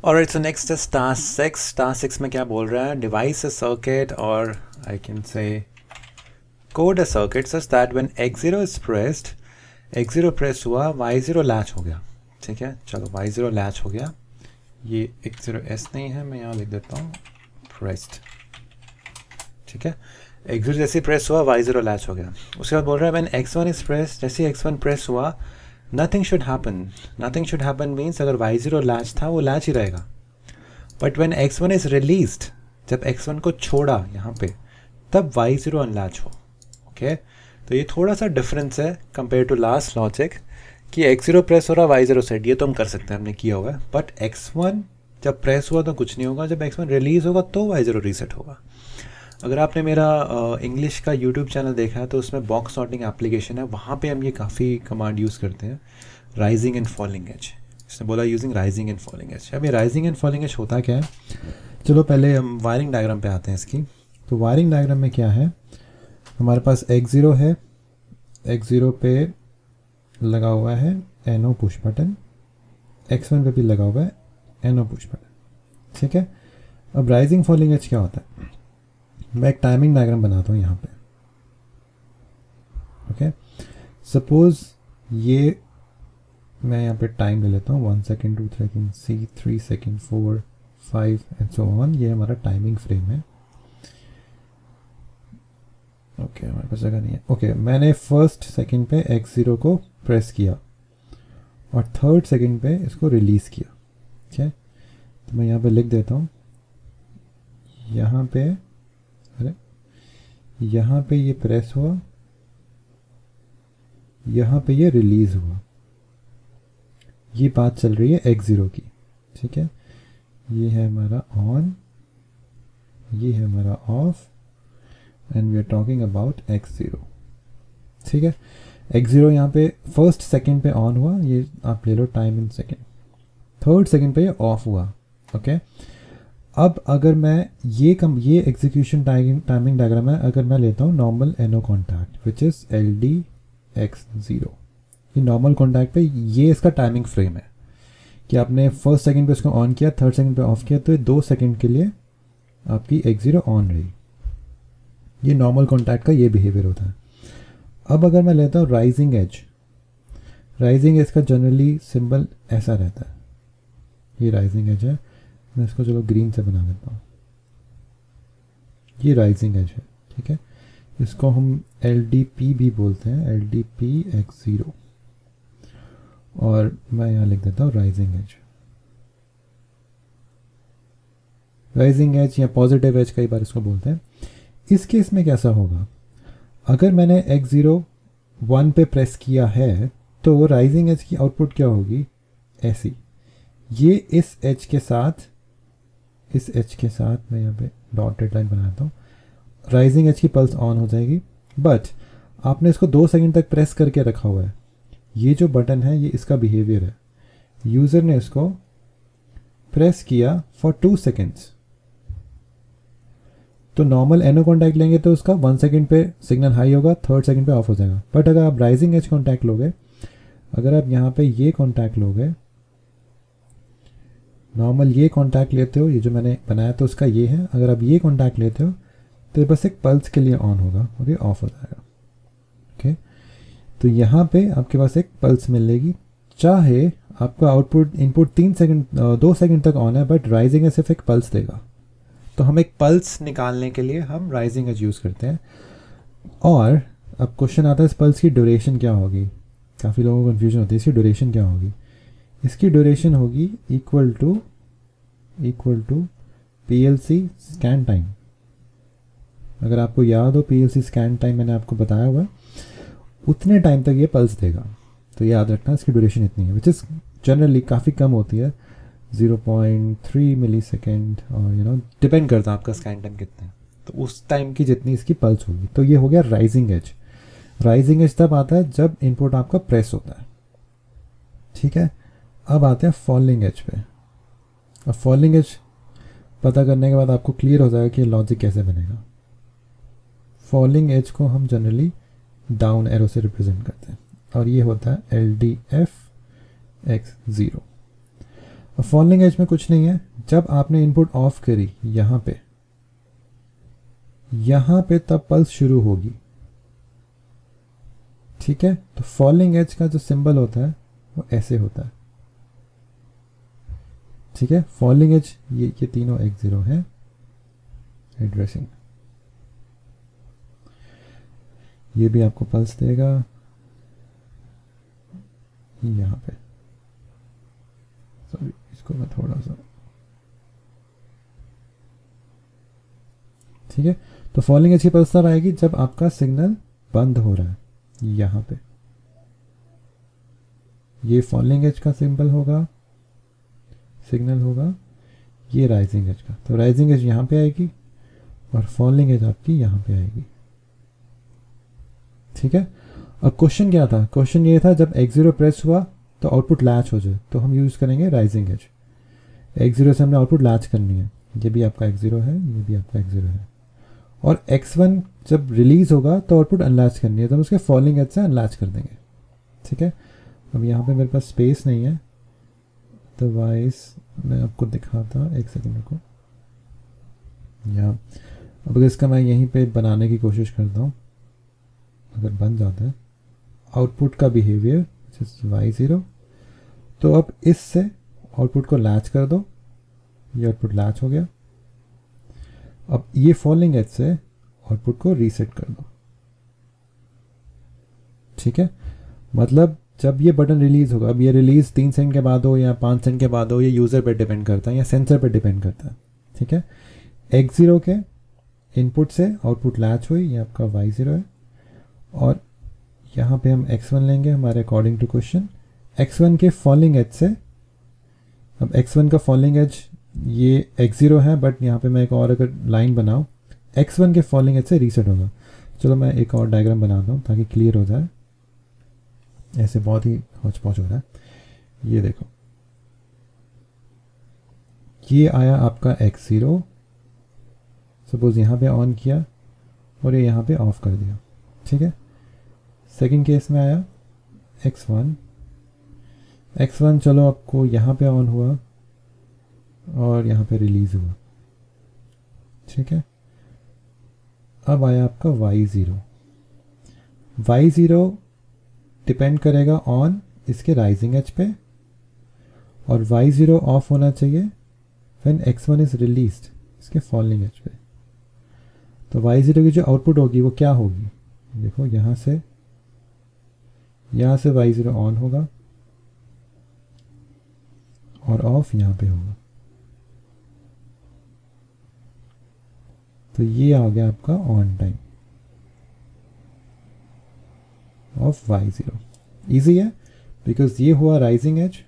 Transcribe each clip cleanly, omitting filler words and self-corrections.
Alright, so next is task 6. Task 6 में क्या बोल रहा है? Devise a circuit, or I can say code a circuit such that when x0 is pressed, x0 press हुआ, y0 latch हो गया. ठीक है, चलो y0 लैच हो गया. ये x0s नहीं है, मैं यहाँ लिख देता हूँ pressed. ठीक है, x0 जैसे प्रेस हुआ y0 लैच हो गया. उसके बाद बोल रहा है when x1 is pressed, जैसे x1 प्रेस हुआ nothing should happen. Nothing should happen means अगर y0 लैच था वो लैच ही रहेगा. But when x1 is released, जब x1 को छोड़ा यहाँ पे, तब y0 अनलैच हो. ओके, तो ये थोड़ा सा डिफरेंस है कंपेयर टू लास्ट लॉजिक कि x0 प्रेस हो रहा y0 सेट, ये तो हम कर सकते हैं, हमने किया हुआ है. बट x1 जब प्रेस हुआ तो कुछ नहीं होगा, जब x1 रिलीज़ होगा तो y0 रीसेट होगा. अगर आपने मेरा इंग्लिश का यूट्यूब चैनल देखा है तो उसमें बॉक्स सॉर्टिंग एप्लीकेशन है, वहाँ पे हम ये काफ़ी कमांड यूज़ करते हैं. राइजिंग एंड फॉलिंग एज, इसने बोला using rising and falling as. अब ये राइजिंग एंड फॉलिंग एज होता क्या है? चलो पहले हम वायरिंग डायग्राम पे आते हैं इसकी. तो वायरिंग डायग्राम में क्या है, हमारे पास x0 है, x0 पे लगा हुआ है NO पुश बटन, x1 पे भी लगा हुआ है NO पुश बटन. ठीक है, अब राइजिंग फॉलिंग एज क्या होता है? मैं एक टाइमिंग डायग्राम बनाता हूँ यहाँ पे. ओके, सपोज ये मैं यहाँ पे टाइम ले लेता हूँ 1 second 2 second 3 second 4 5 and so on. ये हमारा टाइमिंग फ्रेम है. ओके, हमारे पास जगह नहीं है. ओके, मैंने फर्स्ट सेकेंड पे x0 को प्रेस किया और थर्ड सेकेंड पे इसको रिलीज़ किया. ठीक है, तो मैं यहाँ पे लिख देता हूँ, यहाँ पे यहाँ पे ये प्रेस हुआ, यहाँ पे ये रिलीज़ हुआ. ये बात चल रही है x0 की. ठीक है, ये है हमारा ऑन, ये है हमारा off, and we are talking about x0. ठीक है, x0 यहाँ पे फर्स्ट सेकंड पे ऑन हुआ, ये आप ले लो time in second. Third second पे ये ऑफ हुआ. ओके, अब अगर मैं ये एग्जीक्यूशन टाइमिंग डायग्राम है, अगर मैं लेता हूँ normal NO contact which is LDX0. ये नॉर्मल कॉन्टैक्ट पे ये इसका टाइमिंग फ्रेम है कि आपने फर्स्ट सेकंड पे इसको ऑन किया, थर्ड सेकंड पे ऑफ किया, तो ये 2 सेकंड के लिए आपकी x0 ऑन रही. ये नॉर्मल कॉन्टैक्ट का ये बिहेवियर होता है. अब अगर मैं लेता हूँ राइजिंग एज, राइजिंग एज का जनरली सिंबल ऐसा रहता है. ये राइजिंग एज है, मैं इसको चलो ग्रीन से बना देता हूँ. ये राइजिंग एज है. ठीक है, इसको हम LDP भी बोलते हैं, LDPX0, और मैं यहाँ लिख देता हूँ राइजिंग एज. राइजिंग एज या पॉजिटिव एज कई बार इसको बोलते हैं. इस केस में कैसा होगा, अगर मैंने x0 1 पे प्रेस किया है तो राइजिंग एज की आउटपुट क्या होगी? ऐसी. ये इस एज के साथ, इस एज के साथ मैं यहाँ पे डॉटेड लाइन बनाता हूँ, राइजिंग एज की पल्स ऑन हो जाएगी. बट आपने इसको 2 सेकंड तक प्रेस करके रखा हुआ है. ये जो बटन है ये इसका बिहेवियर है. यूज़र ने इसको प्रेस किया फॉर 2 सेकेंड्स, तो नॉर्मल NO कॉन्टैक्ट लेंगे तो उसका 1 सेकेंड पे सिग्नल हाई होगा, थर्ड सेकेंड पे ऑफ हो जाएगा. बट अगर आप राइजिंग एज कॉन्टैक्ट लोगे, अगर आप यहाँ पे ये कॉन्टैक्ट लोगे, नॉर्मल ये कॉन्टैक्ट लेते हो, ये जो मैंने बनाया तो उसका ये है, अगर आप ये कॉन्टैक्ट लेते हो तो ये बस एक पल्स के लिए ऑन होगा और ये ऑफ हो जाएगा. ओके, तो यहाँ पे आपके पास एक पल्स मिलेगी, चाहे आपका आउटपुट इनपुट 2 सेकंड तक ऑन है, बट राइजिंग एज सिर्फ एक पल्स देगा. तो हम एक पल्स निकालने के लिए हम राइजिंग एज यूज़ करते हैं. और अब क्वेश्चन आता है इस पल्स की ड्यूरेशन क्या होगी. काफ़ी लोगों को कन्फ्यूजन होती है, इसकी ड्यूरेशन क्या होगी. इसकी ड्यूरेशन होगी equal to PLC scan time. अगर आपको याद हो PLC स्कैन टाइम मैंने आपको बताया हुआ है, उतने टाइम तक ये पल्स देगा. तो याद रखना इसकी ड्यूरेशन इतनी है, विच इज़ जनरली काफ़ी कम होती है, 0.3 मिली सेकेंड, और डिपेंड करता है आपका स्कैन टाइम कितना है, तो उस टाइम की जितनी इसकी पल्स होगी. तो ये हो गया राइजिंग एज. राइजिंग एज तब आता है जब इनपुट आपका प्रेस होता है. ठीक है, अब आते हैं फॉलिंग एज पे. अब फॉलिंग एज पता करने के बाद आपको क्लियर हो जाएगा कि लॉजिक कैसे बनेगा. फॉलिंग एज को हम जनरली डाउन एरो से रिप्रेजेंट करते हैं, और ये होता है LDFX0. अब फॉलिंग एज में कुछ नहीं है, जब आपने इनपुट ऑफ करी यहाँ पे तब पल्स शुरू होगी, ठीक है। तो फॉलिंग एज का जो सिंबल होता है वो ऐसे होता है, ठीक है। फॉलिंग एज ये तीनों x0 है एड्रेसिंग, ये भी आपको पल्स देगा यहाँ पे, सॉरी इसको मैं थोड़ा सा, ठीक है। तो फॉलिंग एज की पल्स तब आएगी जब आपका सिग्नल बंद हो रहा है, यहाँ पे ये फॉलिंग एज का सिंबल होगा, सिग्नल होगा, ये राइजिंग एज का। तो राइजिंग एज यहाँ पे आएगी और फॉलिंग एज आपकी यहाँ पे आएगी, ठीक है। अब क्वेश्चन क्या था, क्वेश्चन ये था जब x0 प्रेस हुआ तो आउटपुट लैच हो जाए, तो हम यूज़ करेंगे राइजिंग एज। x0 से हमने आउटपुट लैच करनी है, ये भी आपका x0 है, ये भी आपका x0 है। और x1 जब रिलीज होगा तो आउटपुट अनलैच करनी है, तो हम उसके फॉलिंग एज से अनलैच कर देंगे, ठीक है। अब यहाँ पे मेरे पास स्पेस नहीं है, तो वाइस मैं आपको दिखाता, एक सेकेंड को यहाँ। अब अगर इसका मैं यहीं पे बनाने की कोशिश करता हूँ, अगर बन जाता है आउटपुट का बिहेवियर y0, तो अब इससे आउटपुट को लैच कर दो, ये आउटपुट लैच हो गया। अब ये फॉलिंग एज से आउटपुट को रीसेट कर दो, ठीक है। मतलब जब ये बटन रिलीज होगा, अब ये रिलीज 3 सेकंड के बाद हो या 5 सेकंड के बाद हो, ये यूज़र पे डिपेंड करता है या सेंसर पे डिपेंड करता है, ठीक है। x0 के इनपुट से आउटपुट लैच हुई, ये आपका y0 है, और यहाँ पे हम x1 लेंगे हमारे अकॉर्डिंग टू क्वेश्चन। x1 के फॉलिंग एज से, अब x1 का फॉलिंग एज ये x0 है, बट यहाँ पे मैं एक और अगर लाइन बनाऊँ, x1 के फॉलिंग एज से रीसेट होगा। चलो मैं एक और डायग्राम बनाता हूँ ताकि क्लियर हो जाए, ऐसे बहुत ही हौच पौच हो रहा है। ये देखो, ये आया आपका x0, सपोज यहाँ पे ऑन किया और ये यहाँ पे ऑफ कर दिया, ठीक है। सेकंड केस में आया x1 चलो आपको यहाँ पे ऑन हुआ और यहाँ पे रिलीज हुआ, ठीक है। अब आया आपका y0 डिपेंड करेगा ऑन इसके राइजिंग एज पे, और y0 ऑफ होना चाहिए व्हेन x1 इज रिलीज्ड इसके फॉलिंग एज पे। तो y0 की जो आउटपुट होगी वो क्या होगी, देखो यहाँ से y0 ऑन होगा और ऑफ यहाँ पे होगा, तो ये आ गया आपका on time of y0। Easy है बिकॉज ये हुआ राइजिंग एज,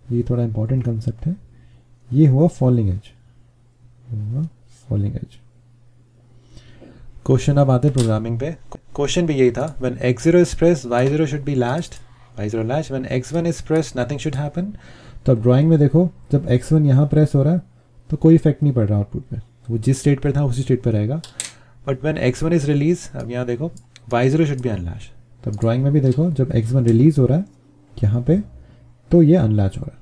ये थोड़ा इंपॉर्टेंट कंसेप्ट है, ये हुआ फॉलिंग एज, क्वेश्चन अब आते हैं प्रोग्रामिंग पे। क्वेश्चन भी यही था, when x0 is pressed y0 should be latched, y0 latch, when x1 is pressed nothing should happen. तो अब ड्राइंग में देखो, जब x1 यहाँ प्रेस हो रहा है तो कोई इफेक्ट नहीं पड़ रहा आउटपुट पे, वो जिस स्टेट पर था उसी स्टेट पर रहेगा। But when x1 is release, अब यहाँ देखो y0 शुड बी अनलैच। तो अब ड्राइंग में भी देखो, जब x1 रिलीज हो रहा है यहाँ पे तो ये अनलैच हो रहा है,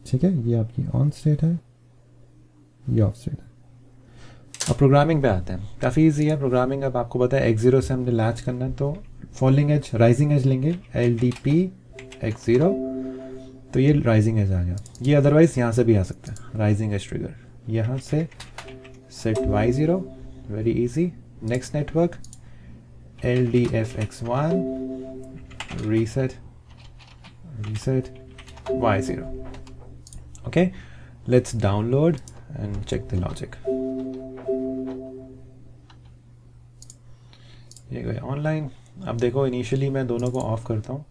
ठीक है। ये आपकी ऑन स्टेट है, ये ऑफ स्टेट है। अब प्रोग्रामिंग पे आते हैं, काफ़ी इजी है प्रोग्रामिंग। अब आपको पता है x0 से हमने लैच करना है, तो फॉलिंग एज राइजिंग एज लेंगे, LDP x0, तो ये राइजिंग एज आ गया। ये अदरवाइज यहाँ से भी आ सकता है राइजिंग एज ट्रिगर, यहाँ से set y0, very easy. Next network LDFX1 reset y0। Okay, let's download and check the logic. ये गए ऑनलाइन। अब देखो इनिशियली मैं दोनों को ऑफ करता हूँ,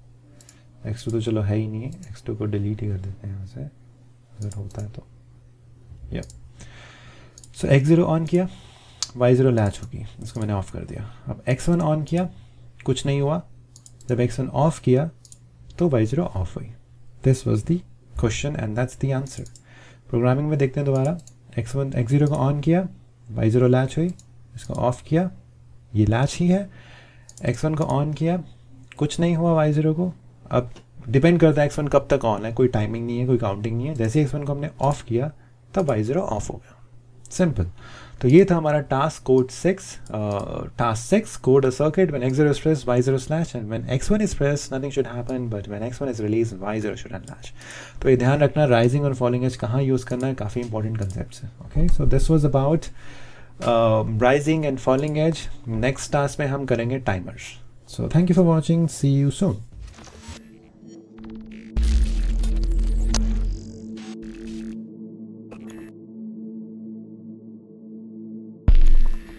x2 तो चलो है ही नहीं है, x2 को डिलीट ही कर देते हैं यहाँ से अगर होता है तो। या सो x0 ऑन किया, y0 लैच होगी, इसको मैंने ऑफ कर दिया। अब x1 ऑन किया, कुछ नहीं हुआ, जब x1 ऑफ किया तो y0 ऑफ हुई। This was the question and that's the answer. Programming में देखते हैं दोबारा, x0 को ऑन किया, y0 लैच हुई, इसको ऑफ किया, ये लैच ही है। x1 को ऑन किया, कुछ नहीं हुआ y0 को, अब डिपेंड करता है x1 कब तक ऑन है, कोई टाइमिंग नहीं है, कोई काउंटिंग नहीं है। जैसे x1 को हमने ऑफ किया तब y0 ऑफ हो गया, सिंपल। तो ये था हमारा task code 6, task 6, code a circuit when x0 is pressed y0 slash and when x1 is pressed nothing should happen but when x1 is released y0 should unlatch। तो ये ध्यान रखना राइजिंग और फॉलिंग एज कहाँ use करना है, काफ़ी important concept है। Okay, so this was about rising and falling edge. Next task में हम करेंगे timers. So thank you for watching, see you soon.